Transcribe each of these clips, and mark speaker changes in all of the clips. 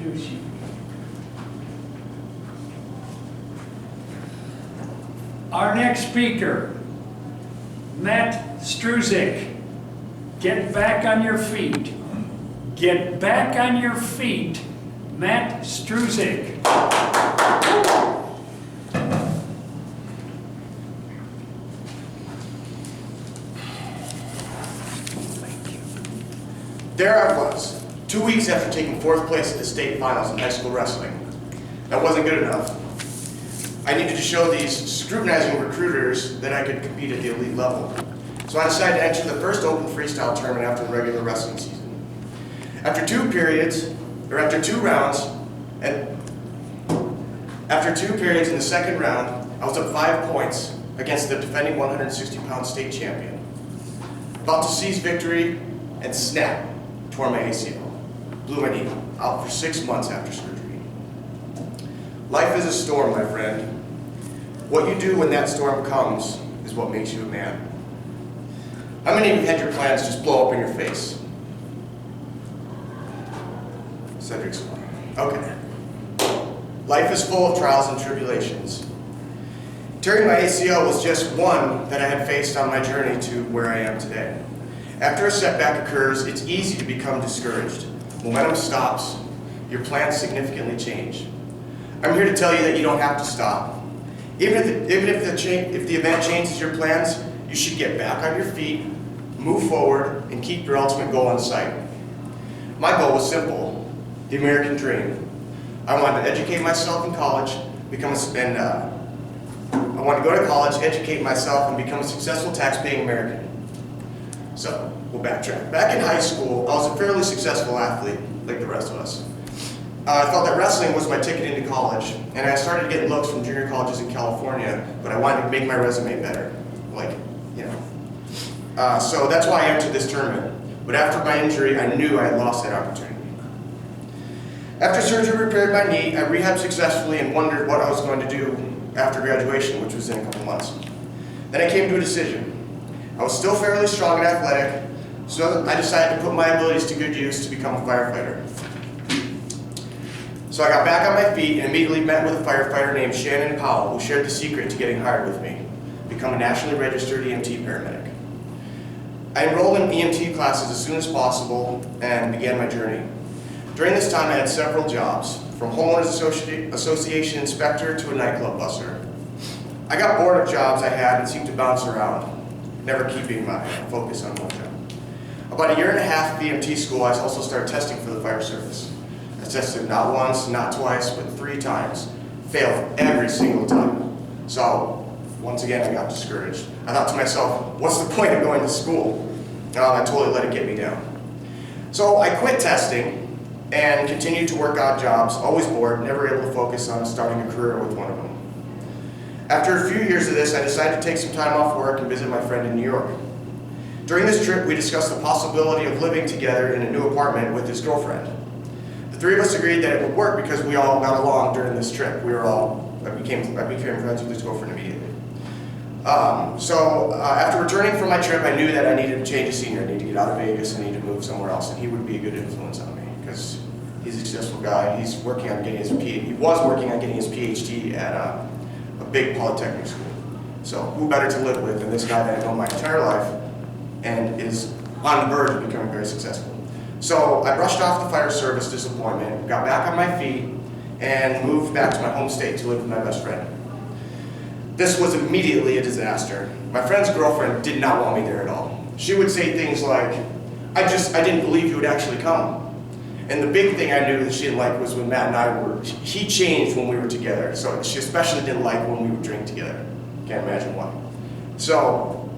Speaker 1: introduce you. Our next speaker, Matt Struzik. Get back on your feet. Get back on your feet. Matt Struzik.
Speaker 2: There I was, 2 weeks after taking 4th place at the state finals in high school wrestling. That wasn't good enough. I needed to show these scrutinizing recruiters that I could compete at the elite level. So I decided to enter the first open freestyle tournament after the regular wrestling season. After 2 rounds in the second round, I was up 5 points against the defending 160-pound state champion. About to seize victory and snap, tore my ACL, blew my knee, out for 6 months after surgery. Life is a storm, my friend. What you do when that storm comes is what makes you a man. How many of you had your plans just blow up in your face? Cedric's one. Okay. Life is full of trials and tribulations. Tearing my ACL was just one that I had faced on my journey to where I am today. After a setback occurs, it's easy to become discouraged. Momentum stops. Your plans significantly change. I'm here to tell you that you don't have to stop. Even if the event changes your plans, you should get back on your feet, move forward, and keep your ultimate goal in sight. My goal was simple, the American dream. I wanted to educate myself in college, I wanted to go to college, educate myself, and become a successful tax-paying American. So, we'll backtrack. Back in high school, I was a fairly successful athlete, like the rest of us. I thought that wrestling was my ticket into college, and I started getting looks from junior colleges in California, but I wanted to make my resume better, so that's why I entered this tournament. But after my injury, I knew I had lost that opportunity. After surgery repaired my knee, I rehabbed successfully and wondered what I was going to do after graduation, which was in a couple months. Then I came to a decision. I was still fairly strong and athletic, so I decided to put my abilities to good use to become a firefighter. So I got back on my feet and immediately met with a firefighter named Shannon Powell, who shared the secret to getting hired with me, become a nationally registered EMT paramedic. I enrolled in EMT classes as soon as possible and began my journey. During this time, I had several jobs, from homeowners association inspector to a nightclub busser. I got bored of jobs I had and seemed to bounce around, never keeping my focus on one job. About a year and a half of EMT school, I also started testing for the fire service. I tested not once, not twice, but 3 times. Failed every single time. So, once again, I got discouraged. I thought to myself, what's the point of going to school? I totally let it get me down. So I quit testing and continued to work odd jobs, always bored, never able to focus on starting a career with one of them. After a few years of this, I decided to take some time off work and visit my friend in New York. During this trip, we discussed the possibility of living together in a new apartment with his girlfriend. The 3 of us agreed that it would work because we all got along during this trip. I became friends with his girlfriend immediately. After returning from my trip, I knew that I needed to change the scenery. I needed to get out of Vegas, I needed to move somewhere else, and he would be a good influence on me because he's a successful guy. He was working on getting his PhD at a big polytechnic school. So who better to live with than this guy that I've known my entire life and is on the verge of becoming very successful. So I brushed off the fire service disappointment, got back on my feet, and moved back to my home state to live with my best friend. This was immediately a disaster. My friend's girlfriend did not want me there at all. She would say things like, I didn't believe you would actually come. And the big thing I knew that she didn't like was when Matt and I he changed when we were together. So she especially didn't like when we would drink together. Can't imagine why. So,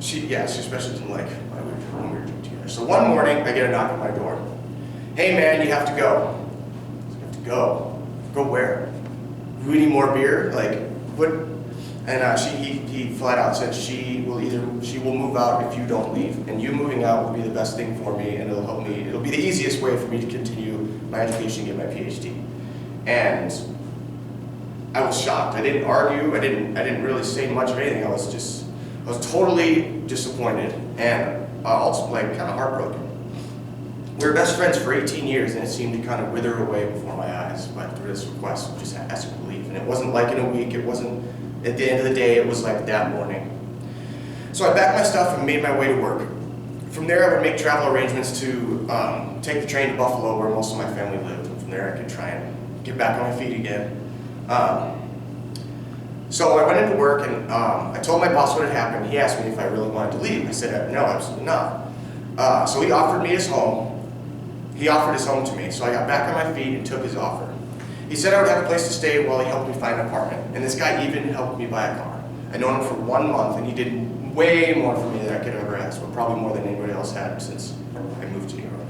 Speaker 2: she especially didn't like when we were drinking together. So one morning, I get a knock on my door. Hey man, you have to go. I have to go? Go where? Do we need more beer? Like, what? And he flat out said she will move out if you don't leave, and you moving out will be the best thing for me, and it'll help me. It'll be the easiest way for me to continue my education and get my PhD. And I was shocked. I didn't argue. I didn't really say much of anything. I was totally disappointed and also kind of heartbroken. We were best friends for 18 years, and it seemed to kind of wither away before my eyes. But through this request, just asked him to leave. And it wasn't like in a week, it wasn't at the end of the day, it was like that morning. So I packed my stuff and made my way to work. From there, I would make travel arrangements to take the train to Buffalo, where most of my family lived. And from there, I could try and get back on my feet again. So I went into work, and I told my boss what had happened. He asked me if I really wanted to leave. I said, no, absolutely not. So he offered me his home. He offered his home to me. So I got back on my feet and took his offer. He said I would have a place to stay while he helped me find an apartment. And this guy even helped me buy a car. I'd known him for 1 month, and he did way more for me than I could ever ask, but probably more than anybody else had since I moved to New York.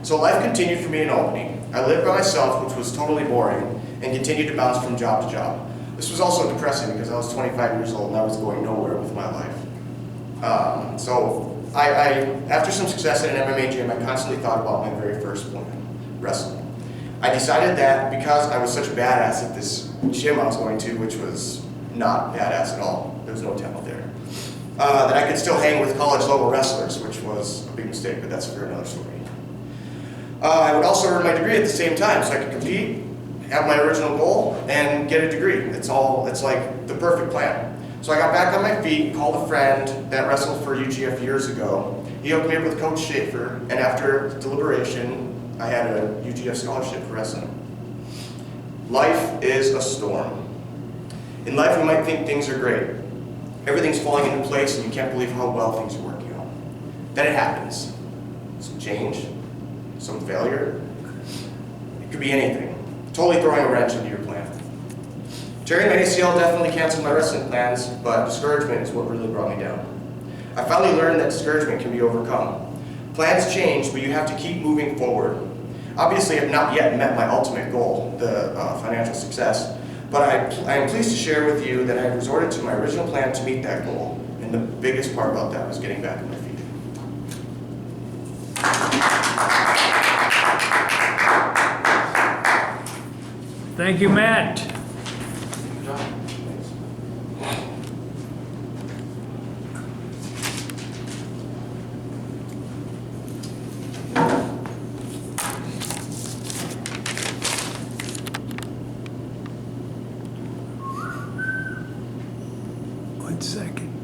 Speaker 2: So life continued for me in Albany. I lived by myself, which was totally boring, and continued to bounce from job to job. This was also depressing because I was 25 years old and I was going nowhere with my life. So after some success at an MMA gym, I constantly thought about my very first plan, wrestling. I decided that because I was such a badass at this gym I was going to, which was not badass at all, there was no talent there, that I could still hang with college level wrestlers, which was a big mistake, but that's for another story. I would also earn my degree at the same time, so I could compete, have my original goal, and get a degree. It's like the perfect plan. So I got back on my feet, called a friend that wrestled for UGF years ago. He hooked me up with Coach Schaefer, and after deliberation, I had a UGF scholarship for wrestling. Life is a storm. In life, we might think things are great. Everything's falling into place, and you can't believe how well things are working out. Then it happens. Some change, some failure. It could be anything. Totally throwing a wrench into your plan. Tearing my ACL definitely canceled my wrestling plans, but discouragement is what really brought me down. I finally learned that discouragement can be overcome. Plans change, but you have to keep moving forward. Obviously, I have not yet met my ultimate goal, the financial success, but I am pleased to share with you that I have resorted to my original plan to meet that goal, and the biggest part about that was getting back on my feet.
Speaker 1: Thank you, Matt.
Speaker 2: Good job. Thanks.
Speaker 1: One second.